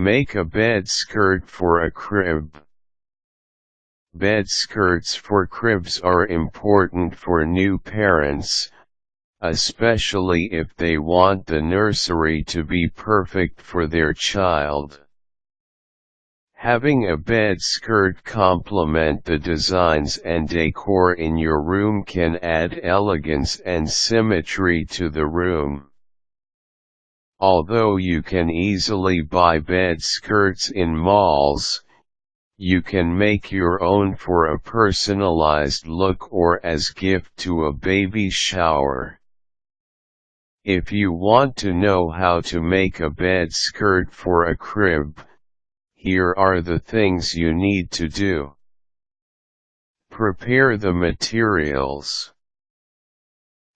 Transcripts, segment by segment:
Make a bed skirt for a crib. Bed skirts for cribs are important for new parents, especially if they want the nursery to be perfect for their child. Having a bed skirt complement the designs and decor in your room can add elegance and symmetry to the room. Although you can easily buy bed skirts in malls, you can make your own for a personalized look or as gift to a baby shower. If you want to know how to make a bed skirt for a crib, here are the things you need to do. Prepare the materials.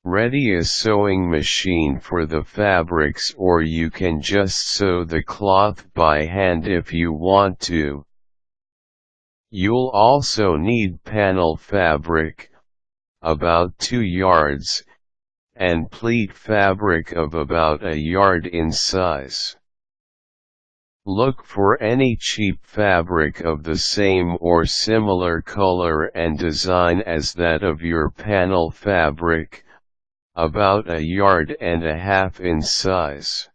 Ready a sewing machine for the fabrics, or you can just sew the cloth by hand if you want to. You'll also need panel fabric, about 2 yards, and pleat fabric of about a yard in size. Look for any cheap fabric of the same or similar color and design as that of your panel fabric, about a yard and a half in size.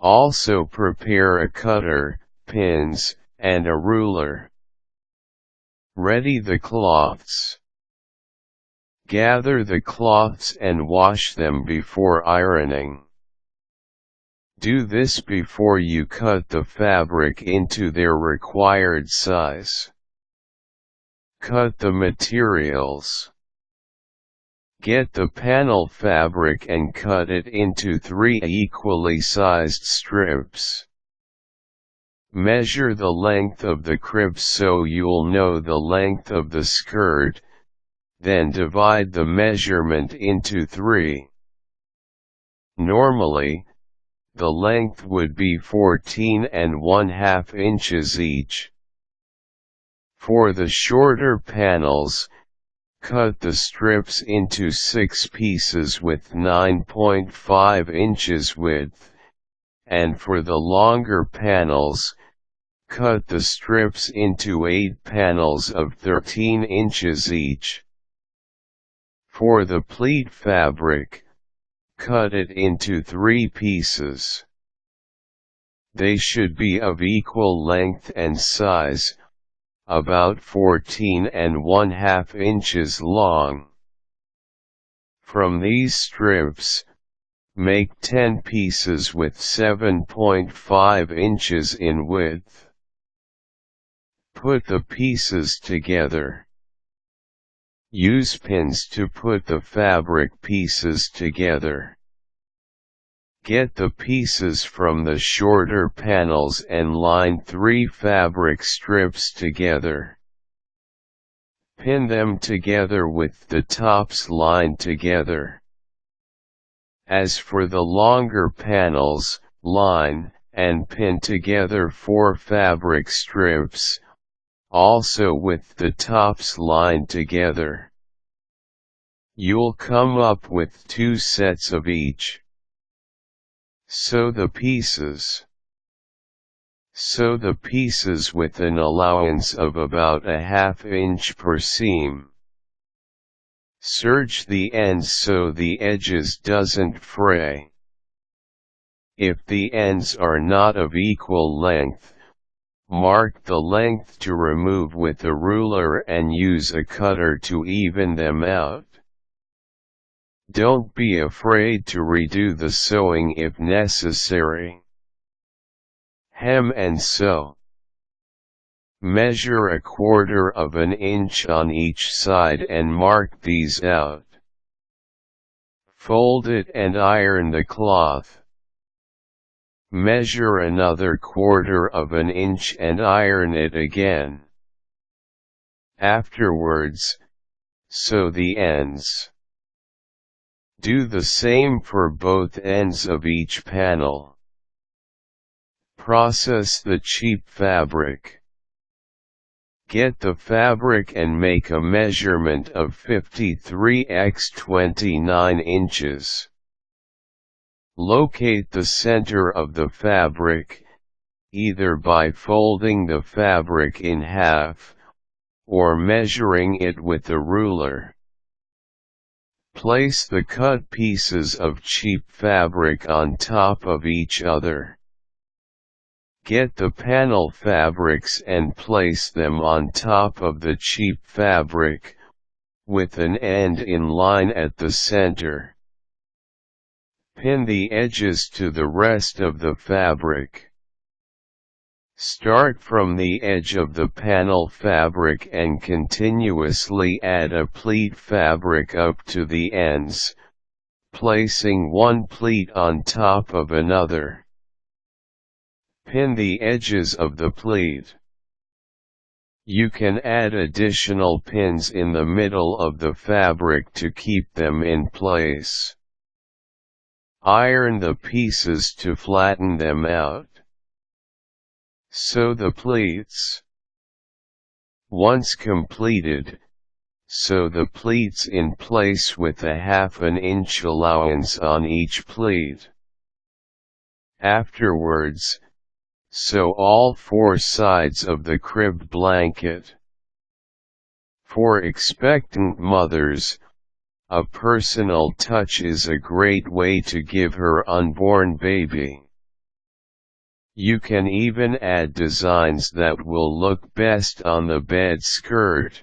Also prepare a cutter, pins, and a ruler. Ready the cloths. Gather the cloths and wash them before ironing. Do this before you cut the fabric into their required size. Cut the materials. Get the panel fabric and cut it into 3 equally sized strips. Measure the length of the crib so you'll know the length of the skirt, then divide the measurement into 3. Normally, the length would be 14½ inches each. For the shorter panels, cut the strips into 6 pieces with 9.5 inches width, and for the longer panels, cut the strips into 8 panels of 13 inches each. For the pleat fabric, cut it into 3 pieces. They should be of equal length and size, about 14½ inches long. From these strips, make 10 pieces with 7.5 inches in width. Put the pieces together. Use pins to put the fabric pieces together. Get the pieces from the shorter panels and line 3 fabric strips together. Pin them together with the tops lined together. As for the longer panels, line and pin together 4 fabric strips, also with the tops lined together. You'll come up with 2 sets of each. Sew the pieces. Sew the pieces with an allowance of about ½ inch per seam. Serge the ends so the edges doesn't fray. If the ends are not of equal length, mark the length to remove with a ruler and use a cutter to even them out. Don't be afraid to redo the sewing if necessary. Hem and sew. Measure 1/4 inch on each side and mark these out. Fold it and iron the cloth. Measure another 1/4 inch and iron it again. Afterwards, sew the ends. Do the same for both ends of each panel. Process the cheap fabric. Get the fabric and make a measurement of 53 x 29 inches. Locate the center of the fabric, either by folding the fabric in half, or measuring it with a ruler. Place the cut pieces of cheap fabric on top of each other. Get the panel fabrics and place them on top of the cheap fabric, with an end in line at the center. Pin the edges to the rest of the fabric. Start from the edge of the panel fabric and continuously add a pleat fabric up to the ends, placing one pleat on top of another. Pin the edges of the pleat. You can add additional pins in the middle of the fabric to keep them in place. Iron the pieces to flatten them out. Sew the pleats. Once completed, sew the pleats in place with a ½ inch allowance on each pleat. Afterwards, sew all 4 sides of the crib blanket. For expectant mothers, a personal touch is a great way to give her unborn baby. You can even add designs that will look best on the bed skirt.